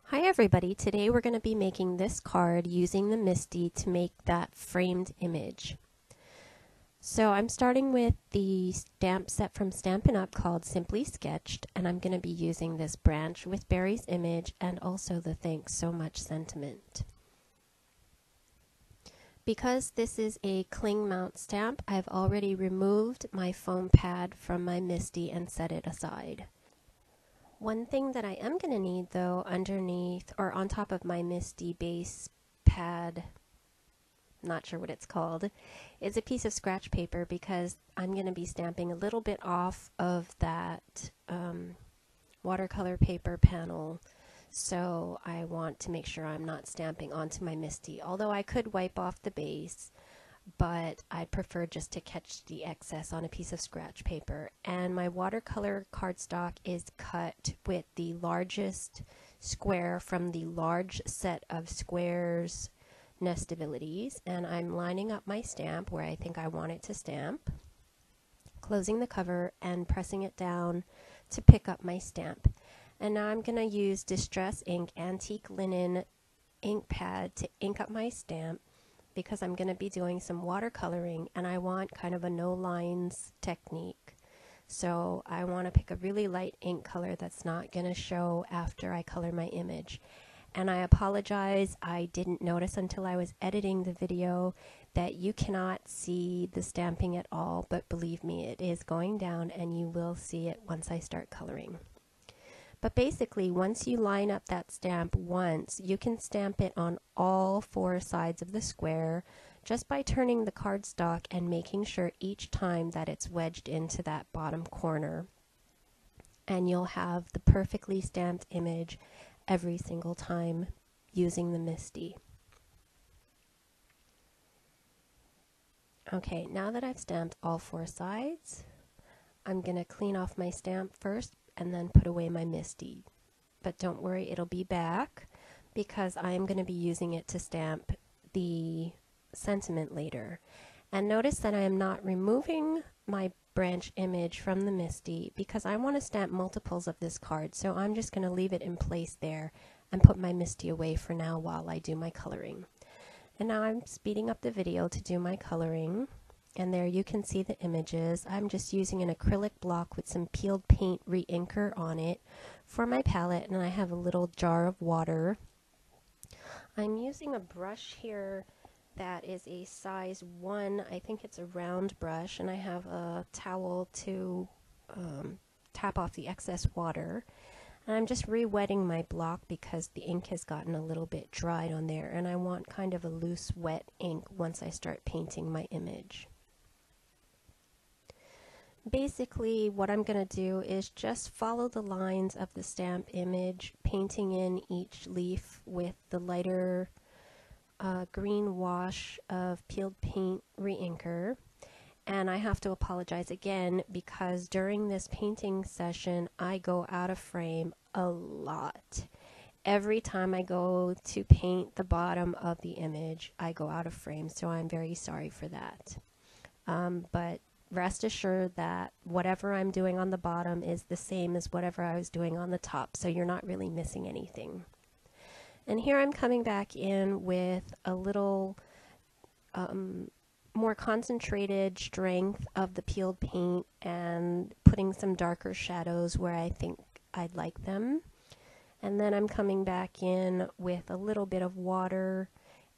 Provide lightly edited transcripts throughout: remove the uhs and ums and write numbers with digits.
Hi everybody, today we're going to be making this card using the MISTI to make that framed image. So I'm starting with the stamp set from Stampin' Up called Simply Sketched, and I'm going to be using this branch with Barry's image and also the thanks so much sentiment. Because this is a cling mount stamp, I've already removed my foam pad from my MISTI and set it aside. One thing that I am going to need though underneath or on top of my MISTI base pad, not sure what it's called, is a piece of scratch paper because I'm going to be stamping a little bit off of that watercolor paper panel. So I want to make sure I'm not stamping onto my MISTI, although I could wipe off the base. But I prefer just to catch the excess on a piece of scratch paper. And my watercolor cardstock is cut with the largest square from the large set of squares nestabilities, and I'm lining up my stamp where I think I want it to stamp, closing the cover and pressing it down to pick up my stamp. And now I'm going to use Distress Ink Antique Linen ink pad to ink up my stamp, because I'm going to be doing some watercoloring and I want kind of a no lines technique. So I want to pick a really light ink color that's not going to show after I color my image. And I apologize, I didn't notice until I was editing the video that you cannot see the stamping at all, but believe me, it is going down and you will see it once I start coloring. But basically, once you line up that stamp once, you can stamp it on all four sides of the square just by turning the cardstock and making sure each time that it's wedged into that bottom corner. And you'll have the perfectly stamped image every single time using the MISTI. Okay, now that I've stamped all four sides, I'm going to clean off my stamp first and then put away my MISTI. But don't worry, it'll be back because I am going to be using it to stamp the sentiment later. And notice that I am not removing my branch image from the MISTI because I want to stamp multiples of this card, so I'm just going to leave it in place there and put my MISTI away for now while I do my coloring. And now I'm speeding up the video to do my coloring. And there you can see the images. I'm just using an acrylic block with some peeled paint re-inker on it for my palette, and I have a little jar of water. I'm using a brush here that is a size 1. I think it's a round brush, and I have a towel to tap off the excess water. And I'm just re-wetting my block because the ink has gotten a little bit dried on there, and I want kind of a loose wet ink once I start painting my image. Basically, what I'm going to do is just follow the lines of the stamp image, painting in each leaf with the lighter green wash of peeled paint re-inker. And I have to apologize again because during this painting session, I go out of frame a lot. Every time I go to paint the bottom of the image, I go out of frame, so I'm very sorry for that. But rest assured that whatever I'm doing on the bottom is the same as whatever I was doing on the top, so you're not really missing anything. And here I'm coming back in with a little more concentrated strength of the peeled paint and putting some darker shadows where I think I'd like them. And then I'm coming back in with a little bit of water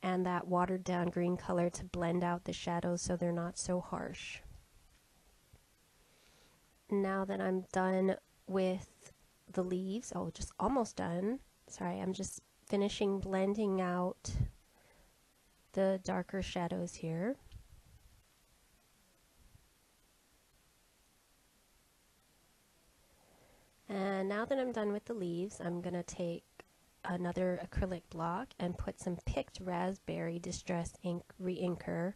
and that watered down green color to blend out the shadows so they're not so harsh. Now that I'm done with the leaves, just almost done. Sorry, I'm just finishing blending out the darker shadows here. And now that I'm done with the leaves, I'm going to take another acrylic block and put some picked raspberry Distress Ink re-inker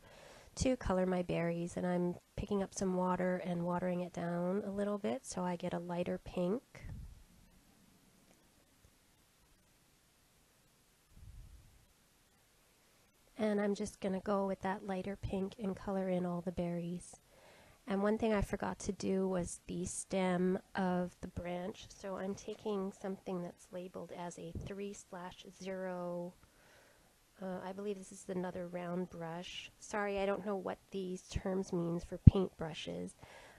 to color my berries, and I'm picking up some water and watering it down a little bit so I get a lighter pink. And I'm just going to go with that lighter pink and color in all the berries. And one thing I forgot to do was the stem of the branch. So I'm taking something that's labeled as a 3/0. I believe this is another round brush. Sorry, I don't know what these terms means for paint brushes,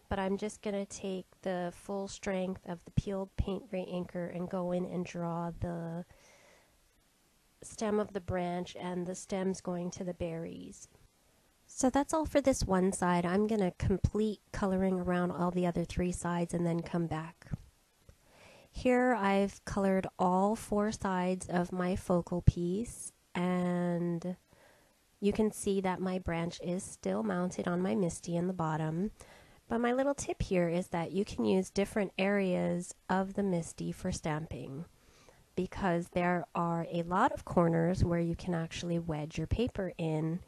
but I'm just going to take the full strength of the peeled paint gray inker and go in and draw the stem of the branch and the stems going to the berries. So that's all for this one side. I'm going to complete coloring around all the other 3 sides and then come back. Here I've colored all 4 sides of my focal piece, and you can see that my branch is still mounted on my MISTI in the bottom. But my little tip here is that you can use different areas of the MISTI for stamping, because there are a lot of corners where you can actually wedge your paper in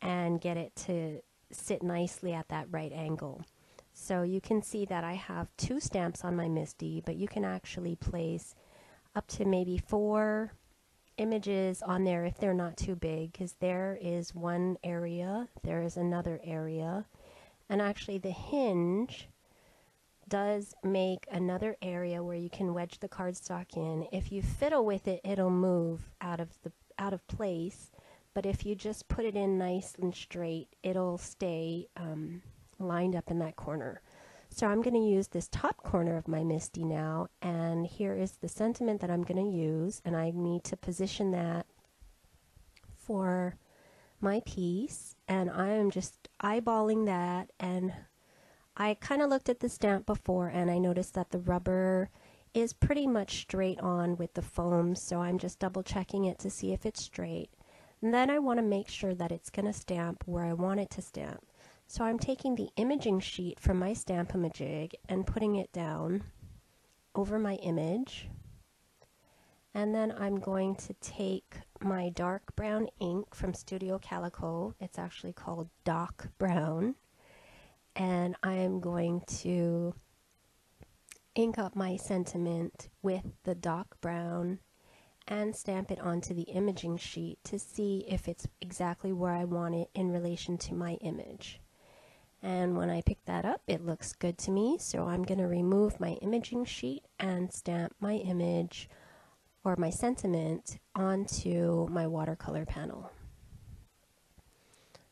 and get it to sit nicely at that right angle. So you can see that I have 2 stamps on my MISTI, but you can actually place up to maybe 4 images on there if they're not too big, because there is one area, there is another area, and actually the hinge does make another area where you can wedge the cardstock in. If you fiddle with it, it'll move out of place. But if you just put it in nice and straight, it'll stay lined up in that corner. So I'm going to use this top corner of my MISTI now, and here is the sentiment that I'm going to use, and I need to position that for my piece, and I am just eyeballing that. And I kind of looked at the stamp before, and I noticed that the rubber is pretty much straight on with the foam, so I'm just double checking it to see if it's straight. And then I want to make sure that it's going to stamp where I want it to stamp. So I'm taking the imaging sheet from my Stamp-A-Majig and putting it down over my image. And then I'm going to take my dark brown ink from Studio Calico. It's actually called Dock Brown. And I am going to ink up my sentiment with the Dock Brown and stamp it onto the imaging sheet to see if it's exactly where I want it in relation to my image. And when I pick that up, it looks good to me, so I'm going to remove my imaging sheet and stamp my image or my sentiment onto my watercolor panel.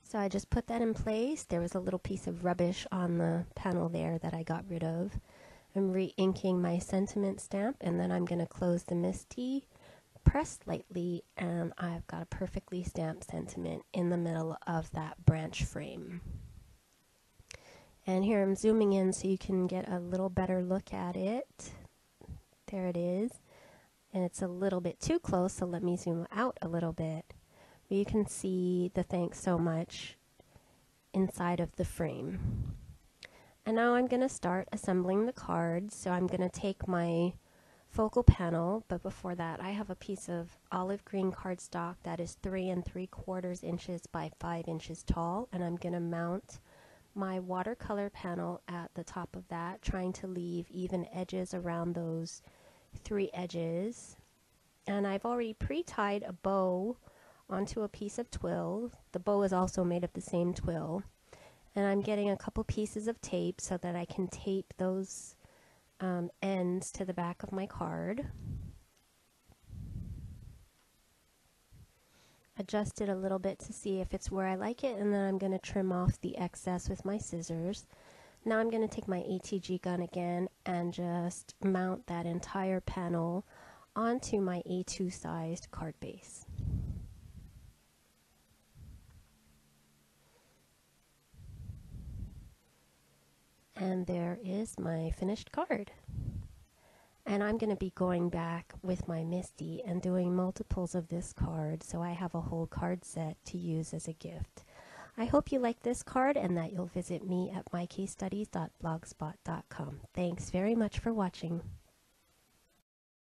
So I just put that in place. There was a little piece of rubbish on the panel there that I got rid of. I'm re-inking my sentiment stamp, and then I'm going to close the MISTI, press lightly, and I've got a perfectly stamped sentiment in the middle of that branch frame. And here I'm zooming in so you can get a little better look at it. There it is. And it's a little bit too close, so let me zoom out a little bit. But you can see the "thanks so much" inside of the frame. And now I'm going to start assembling the cards. So I'm going to take my focal panel, but before that I have a piece of olive green cardstock that is 3 3/4 inches by 5 inches tall, and I'm going to mount my watercolor panel at the top of that, trying to leave even edges around those 3 edges. And I've already pre-tied a bow onto a piece of twill. The bow is also made of the same twill. And I'm getting a couple pieces of tape so that I can tape those ends to the back of my card. Adjust it a little bit to see if it's where I like it, and then I'm going to trim off the excess with my scissors. Now I'm going to take my ATG gun again and just mount that entire panel onto my A2 sized card base. And there is my finished card. And I'm going to be going back with my MISTI and doing multiples of this card, so I have a whole card set to use as a gift. I hope you like this card and that you'll visit me at mycasestudies.blogspot.com. Thanks very much for watching.